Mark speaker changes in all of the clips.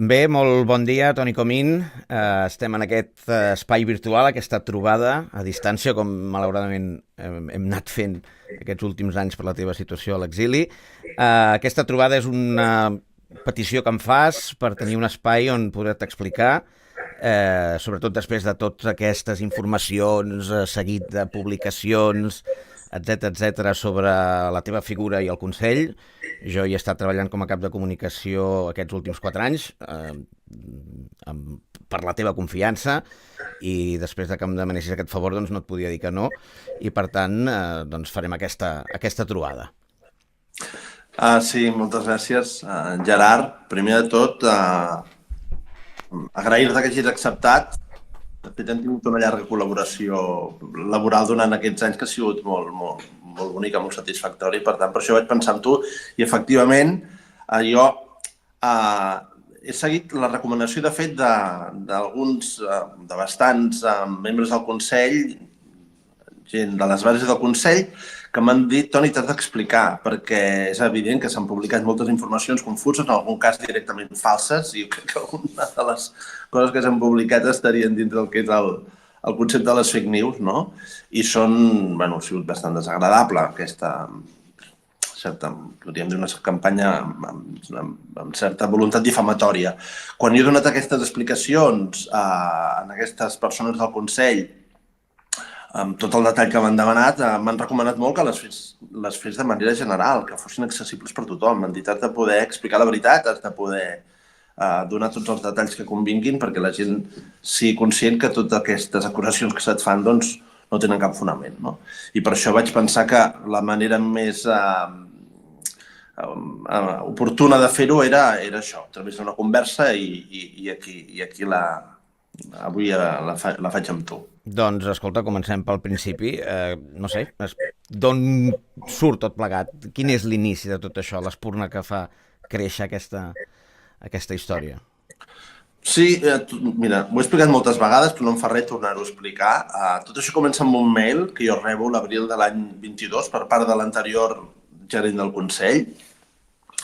Speaker 1: Bé, molt bon dia, Toni Comín. Estem en aquest espai virtual, aquesta trobada a distància, com malauradament hem anat fent aquests últims anys per la teva situació a l'exili. Aquesta trobada és una petició que em fas per tenir un espai on poder-te explicar, sobretot després de totes aquestes informacions, seguit de publicacions, etc sobre la teva figura i el Consell. Jo hi he estat treballant com a cap de comunicació aquests últims 4 anys per la teva confiança i després de que em demanessis aquest favor doncs no et podia dir que no i per tant doncs farem aquesta trobada.
Speaker 2: Sí, moltes gràcies, Gerard. Primer de tot, agrair-te que hagis acceptat. De fet, hem tingut una llarga col·laboració laboral durant aquests anys que ha sigut molt bonica, molt satisfactori. Per tant, per això vaig pensar en tu. I, efectivament, jo he seguit la recomanació, de fet, de bastants membres del Consell, gent de les bases del Consell, que m'han dit, Toni, t'has d'explicar, perquè és evident que s'han publicat moltes informacions confuses, en algun cas directament falses, i crec que alguna de les coses que s'han publicat estarien dintre del que és el concepte de les fake news, no? I ha sigut bastant desagradable aquesta podríem dir una campanya amb certa voluntat difamatòria. Quan jo he donat aquestes explicacions a aquestes persones del Consell, amb tot el detall que m'han demanat, m'han recomanat molt que les fes de manera general, que fossin accessibles per tothom. M'han dit, has de poder explicar la veritat, has de poder donar tots els detalls que convinguin perquè la gent sigui conscient que totes aquestes acusacions que se't fan doncs, no tenen cap fonament. No? I per això vaig pensar que la manera més oportuna de fer-ho era això, a través d'una conversa i aquí avui la faig amb tu.
Speaker 1: Doncs, escolta, comencem pel principi. No sé, d'on surt tot plegat? Quin és l'inici de tot això, l'espurna que fa créixer aquesta història?
Speaker 2: Sí, mira, ho he explicat moltes vegades, però no em fa res tornar-ho a explicar. Tot això comença amb un mail que jo rebo l'abril de l'any 22 per part de l'anterior gerent del Consell,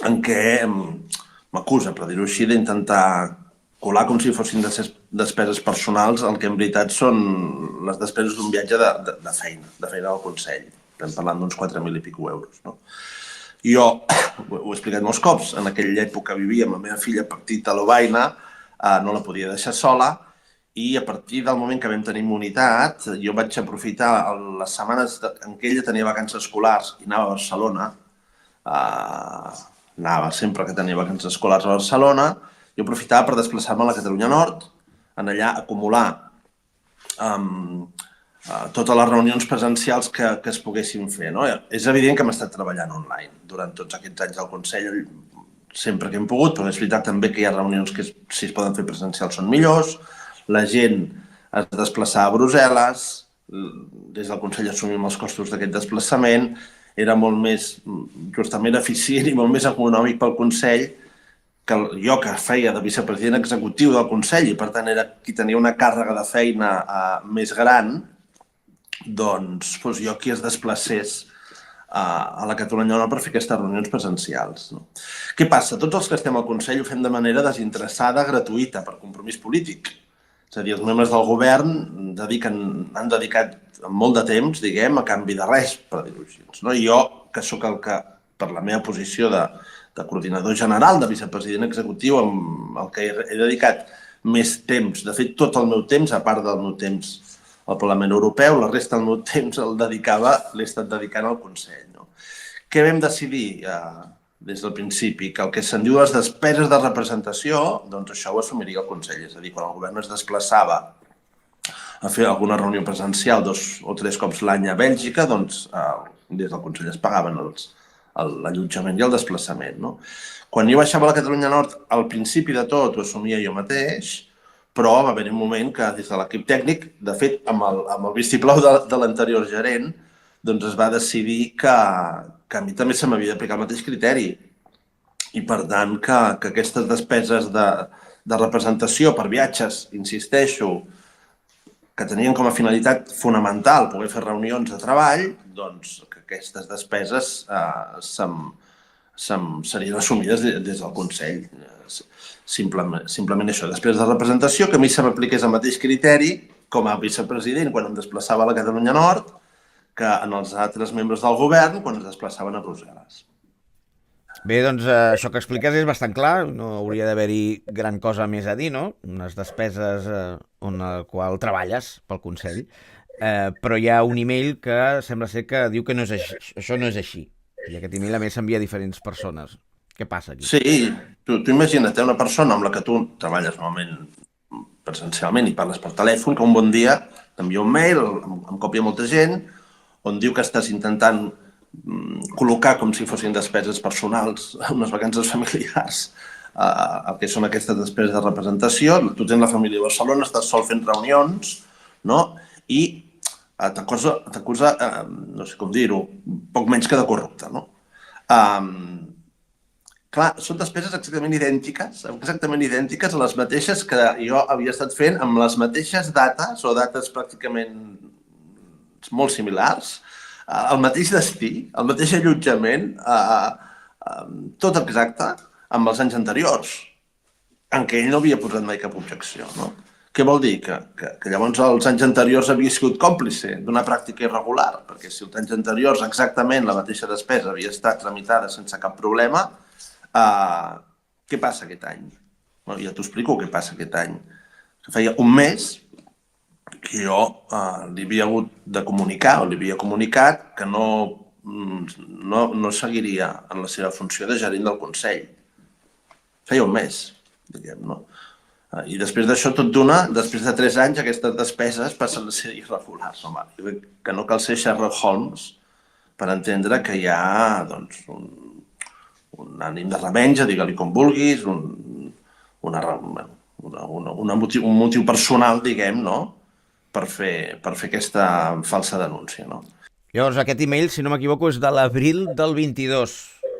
Speaker 2: en què m'acusa, per dir-ho així, d'intentar colar com si fossin despeses personals, el que en veritat són les despeses d'un viatge de feina del Consell. Estem parlant d'uns 4.000 i pico euros. No? Jo ho he explicat molts cops, en aquella època vivia amb la meva filla petita a Lovaina, no la podia deixar sola, i a partir del moment que vam tenir immunitat, jo vaig aprofitar les setmanes en què ella tenia vacances escolars i anava a Barcelona, anava sempre que tenia vacances escolars a Barcelona, jo aprofitava per desplaçar-me a la Catalunya Nord, en allà acumular totes les reunions presencials que es poguessin fer. No? És evident que hem estat treballant online durant tots aquests anys del Consell, sempre que hem pogut, però és veritat també que hi ha reunions que si es poden fer presencials són millors, la gent es desplaçava a Brussel·les, des del Consell assumim els costos d'aquest desplaçament, era molt més justament eficient i molt més econòmic pel Consell que jo que feia de vicepresident executiu del Consell i per tant era qui tenia una càrrega de feina més gran, doncs fos jo qui es desplacés a la Catalunya Nord per fer aquestes reunions presencials. No? Què passa? Tots els que estem al Consell ho fem de manera desinteressada, gratuïta, per compromís polític. És a dir, els membres del govern han dedicat molt de temps, diguem, a canvi de res, per dir-ho així. No? I jo, que sóc el que, per la meva posició de coordinador general, de vicepresident executiu, amb el que he dedicat més temps, de fet tot el meu temps, a part del meu temps al Parlament Europeu, la resta del meu temps l'he estat dedicant al Consell. No? Què vam decidir des del principi? Que el que se'n diu les despeses de representació, doncs això ho assumiria el Consell. És a dir, quan el govern es desplaçava a fer alguna reunió presencial 2 o 3 cops l'any a Bèlgica, doncs des del Consell es pagaven l'allotjament i el desplaçament. No? Quan jo baixava a la Catalunya Nord, al principi de tot ho assumia jo mateix, però va haver un moment que des de l'equip tècnic, de fet, amb el vistiplau de l'anterior gerent, doncs es va decidir que a mi també se m'havia d'aplicar el mateix criteri. I per tant, que aquestes despeses de representació per viatges, insisteixo, que tenien com a finalitat fonamental poder fer reunions de treball, doncs que aquestes despeses serien assumides des del Consell. simplement això. Després de representació, que a mi se m'apliqués el mateix criteri com a vicepresident quan em desplaçava a la Catalunya Nord que en els altres membres del govern quan es desplaçaven a Brussel·les.
Speaker 1: Bé, doncs això que expliques és bastant clar, no hauria d'haver-hi gran cosa més a dir, no? Unes despeses on el qual treballes pel Consell, però hi ha un email que sembla ser que diu que no és així, això no és així. I aquest email a més s'envia a diferents persones. Què passa aquí?
Speaker 2: Sí, tu imagina't una persona amb la que tu treballes normalment presencialment i parles per telèfon, que un bon dia t'envia un mail amb còpia a molta gent on diu que estàs intentant col·locar com si fossin despeses personals, unes vacances familiars, el que són aquestes despeses de representació. Tu tens la família a Barcelona, estàs sol fent reunions, no? I t'acusa, no sé com dir-ho, poc menys que de corrupte, no? Clar, són despeses exactament idèntiques a les mateixes que jo havia estat fent amb les mateixes dates o dates pràcticament molt similars, el mateix destí, el mateix allotjament, tot exacte amb els anys anteriors, en què ell no havia posat mai cap objecció. No? Què vol dir? Que llavors els anys anteriors havia sigut còmplice d'una pràctica irregular, perquè si els anys anteriors exactament la mateixa despesa havia estat tramitada sense cap problema, què passa aquest any? Bueno, ja t'ho explico què passa aquest any. Feia un mes que jo li havia hagut de comunicar, o li havia comunicat que no seguiria en la seva funció de gerent del Consell. Feia un mes, diguem, no? I després d'això, tot d'una, després de 3 anys, aquestes despeses passen a ser irregulars. Home, que no cal ser Sherlock Holmes per entendre que hi ha doncs, un ànim de revenja, digue-li com vulguis, un motiu personal, diguem, no? Per fer aquesta falsa denúncia, no?
Speaker 1: Llavors, aquest email, si no m'equivoco, és de l'abril del 22.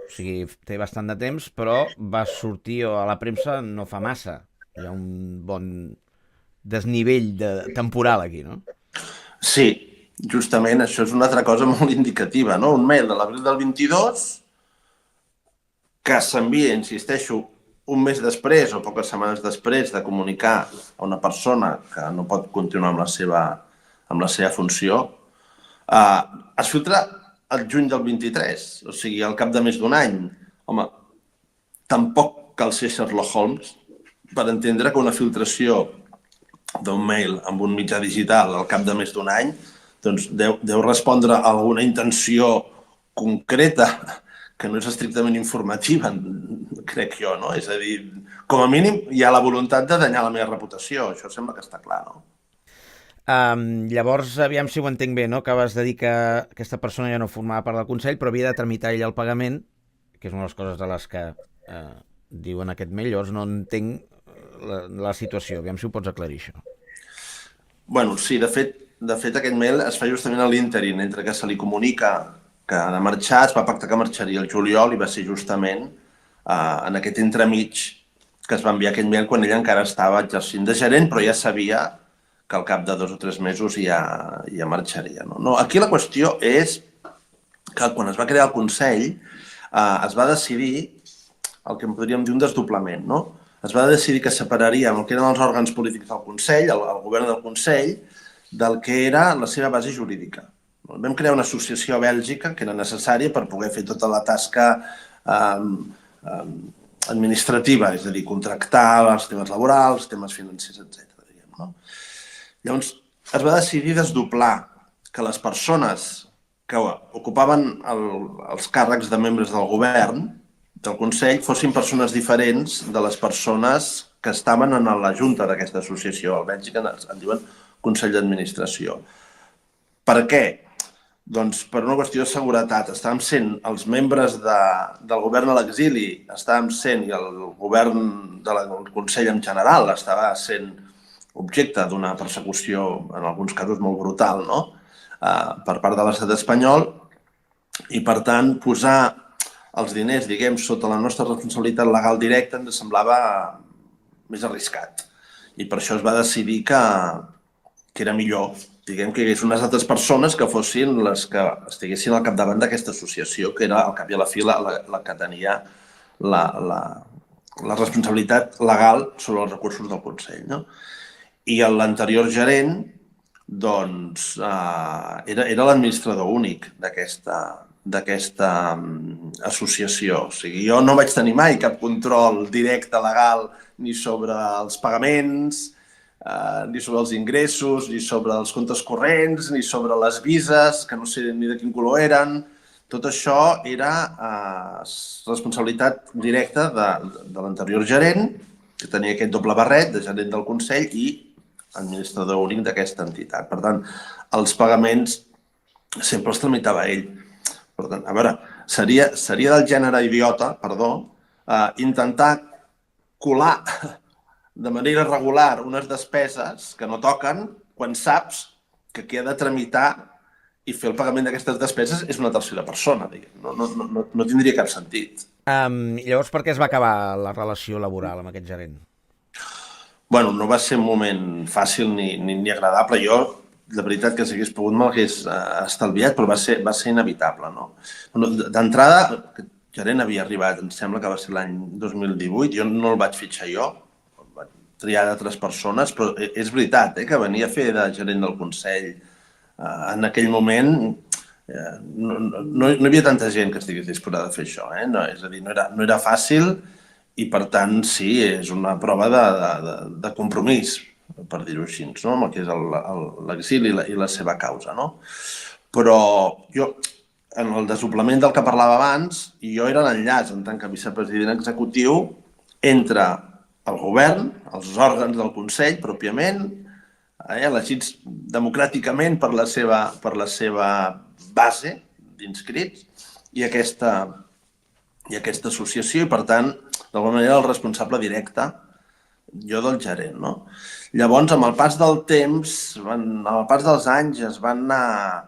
Speaker 1: O sigui, té bastant de temps, però va sortir a la premsa no fa massa. Hi ha un bon desnivell temporal aquí, no?
Speaker 2: Sí, justament això és una altra cosa molt indicativa, no? Un mail de l'abril del 22 que s'envia, insisteixo, un mes després o poques setmanes després de comunicar a una persona que no pot continuar amb la seva funció, es filtra el juny del 23, o sigui, al cap de més d'un any. Home, tampoc cal ser Sherlock Holmes per entendre que una filtració d'un mail amb un mitjà digital al cap de més d'un any doncs deu respondre a alguna intenció concreta que no és estrictament informativa, crec jo, no? És a dir, com a mínim hi ha la voluntat de danyar la meva reputació, això sembla que està clar, no?
Speaker 1: Llavors, aviam si ho entenc bé, no? Acabes de dir que aquesta persona ja no formava part del Consell, però havia de tramitar ell el pagament, que és una de les coses de les que diuen aquest mail, llavors no entenc la situació. Aviam si ho pots aclarir, això.
Speaker 2: Bueno, sí, de fet aquest mail es fa justament a l'ínterin, entre que se li comunica que ha de marxar, es va pactar que marxaria el juliol i va ser justament en aquest entremig que es va enviar aquest mail quan ella encara estava exercint de gerent, però ja sabia que al cap de 2 o 3 mesos ja marxaria. No, aquí la qüestió és que quan es va crear el Consell es va decidir el que en podríem dir un desdoblament, no? Es va decidir que separaríem el que eren els òrgans polítics del Consell, el govern del Consell, del que era la seva base jurídica. Vam crear una associació a Bèlgica que era necessària per poder fer tota la tasca administrativa, és a dir, contractar els temes laborals, temes financers, etc. No? Llavors, es va decidir desdoblar que les persones que ocupaven els càrrecs de membres del govern, del Consell, fossin persones diferents de les persones que estaven en la junta d'aquesta associació. A Bèlgica en diuen Consell d'Administració. Per què? Doncs per una qüestió de seguretat. Estàvem sent els membres del govern a l'exili, estàvem sent, i el govern del Consell en general estava sent objecte d'una persecució, en alguns casos molt brutal, no? Per part de l'estat espanyol, i per tant posar els diners, diguem, sota la nostra responsabilitat legal directa ens semblava més arriscat. I per això es va decidir que era millor, diguem, que hi hagués unes altres persones que fossin les que estiguessin al capdavant d'aquesta associació, que era al cap i a la fi la que tenia la responsabilitat legal sobre els recursos del Consell, no? I l'anterior gerent doncs, era l'administrador únic d'aquesta associació. O sigui, jo no vaig tenir mai cap control directe legal ni sobre els pagaments, ni sobre els ingressos, ni sobre els comptes corrents, ni sobre les vises, que no sé ni de quin color eren. Tot això era responsabilitat directa de l'anterior gerent, que tenia aquest doble barret de gerent del Consell i administrador únic d'aquesta entitat. Per tant, els pagaments sempre els tramitava ell. Per tant, a veure, seria del gènere idiota, intentar colar de manera regular unes despeses que no toquen quan saps que qui ha de tramitar i fer el pagament d'aquestes despeses és una tercera persona, diguem. No tindria cap sentit.
Speaker 1: Llavors, per què es va acabar la relació laboral amb aquest gerent?
Speaker 2: Bueno, no va ser un moment fàcil ni agradable. Jo, la veritat, que si hagués pogut me l'hagués estalviat, però va ser inevitable, no? D'entrada, el gerent havia arribat, em sembla que va ser l'any 2018, jo no el vaig fitxar jo, el vaig triar d'altres persones, però és veritat que venia a fer de gerent del Consell. En aquell moment no hi havia tanta gent que estigués disposada a fer això, no, és a dir, no era fàcil. I, per tant, sí, és una prova de compromís, per dir-ho així, no? Amb el que és l'exili i la seva causa, no? Però jo, en el desdoblament del que parlava abans, jo era l'enllaç, en tant que vicepresident executiu, entre el govern, els òrgans del Consell, pròpiament, elegits democràticament per la seva base d'inscrits, i aquesta associació, i, per tant, d'alguna manera, el responsable directe, jo del gerent, no? Llavors, amb el pas del temps, amb el pas dels anys, es van anar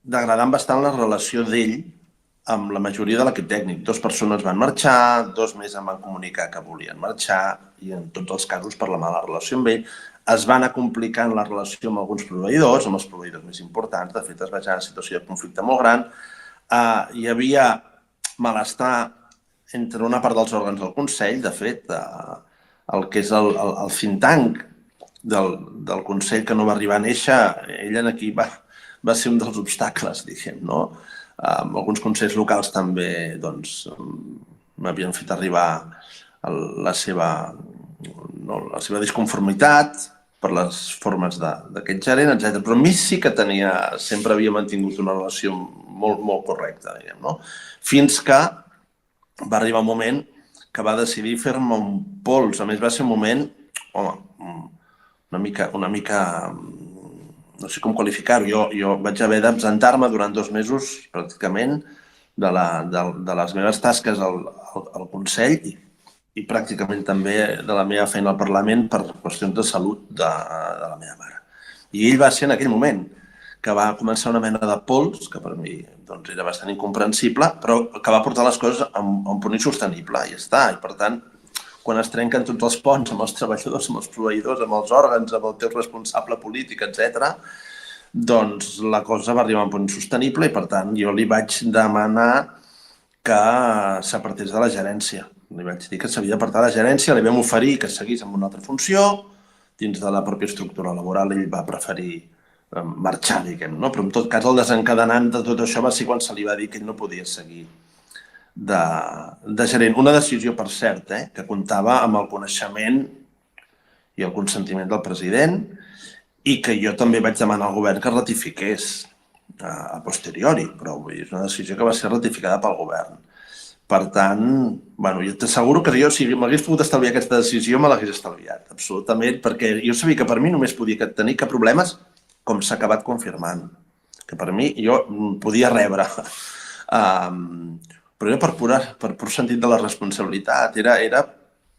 Speaker 2: degradant bastant la relació d'ell amb la majoria de l'equip tècnic. 2 persones van marxar, 2 més em van comunicar que volien marxar, i en tots els casos per la mala relació amb ell. Es va anar complicant la relació amb alguns proveïdors, amb els proveïdors més importants. De fet, es va generar una situació de conflicte molt gran. Hi havia malestar entre una part dels òrgans del Consell. De fet, el que és el think tank del Consell, que no va arribar a néixer, ell aquí va ser un dels obstacles, diguem, no? Alguns consells locals també m'havien fet arribar la seva disconformitat per les formes d'aquest gerent, etc. Però amb mi sí que sempre havia mantingut una relació molt, molt correcta, diguem, no? Fins que va arribar un moment que va decidir fer-me un pols. A més, va ser un moment, una mica, no sé com qualificar-ho. Jo vaig haver d'absentar-me durant 2 mesos, pràcticament, de les meves tasques al Consell i pràcticament també de la meva feina al Parlament per qüestions de salut de la meva mare. I ell va ser en aquell moment que va començar una mena de pols, que per mi era bastant incomprensible, però que va portar les coses a un punt insostenible, i ja està. I, per tant, quan es trenquen tots els ponts amb els treballadors, amb els proveïdors, amb els òrgans, amb el teu responsable polític, etc., doncs la cosa va arribar a un punt insostenible i, per tant, jo li vaig demanar que s'apartés de la gerència. Li vaig dir que s'havia d'apartar de la gerència, li vam oferir que seguís amb una altra funció. Dins de la pròpia estructura laboral ell va preferir marxar, diguem, no? Però en tot cas el desencadenant de tot això va ser quan se li va dir que ell no podia seguir de gerent. Una decisió, per cert, que comptava amb el coneixement i el consentiment del president i que jo també vaig demanar al govern que ratifiqués a posteriori, però és una decisió que va ser ratificada pel govern. Per tant, jo t'asseguro que jo, si m'hagués pogut estalviar aquesta decisió, me l'hagués estalviat, absolutament, perquè jo sabia que per mi només podia tenir que problemes, com s'ha acabat confirmant, que per mi jo podia rebre. Però per pur sentit de la responsabilitat, era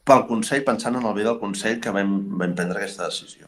Speaker 2: pel Consell, pensant en el bé del Consell, que vam prendre aquesta decisió.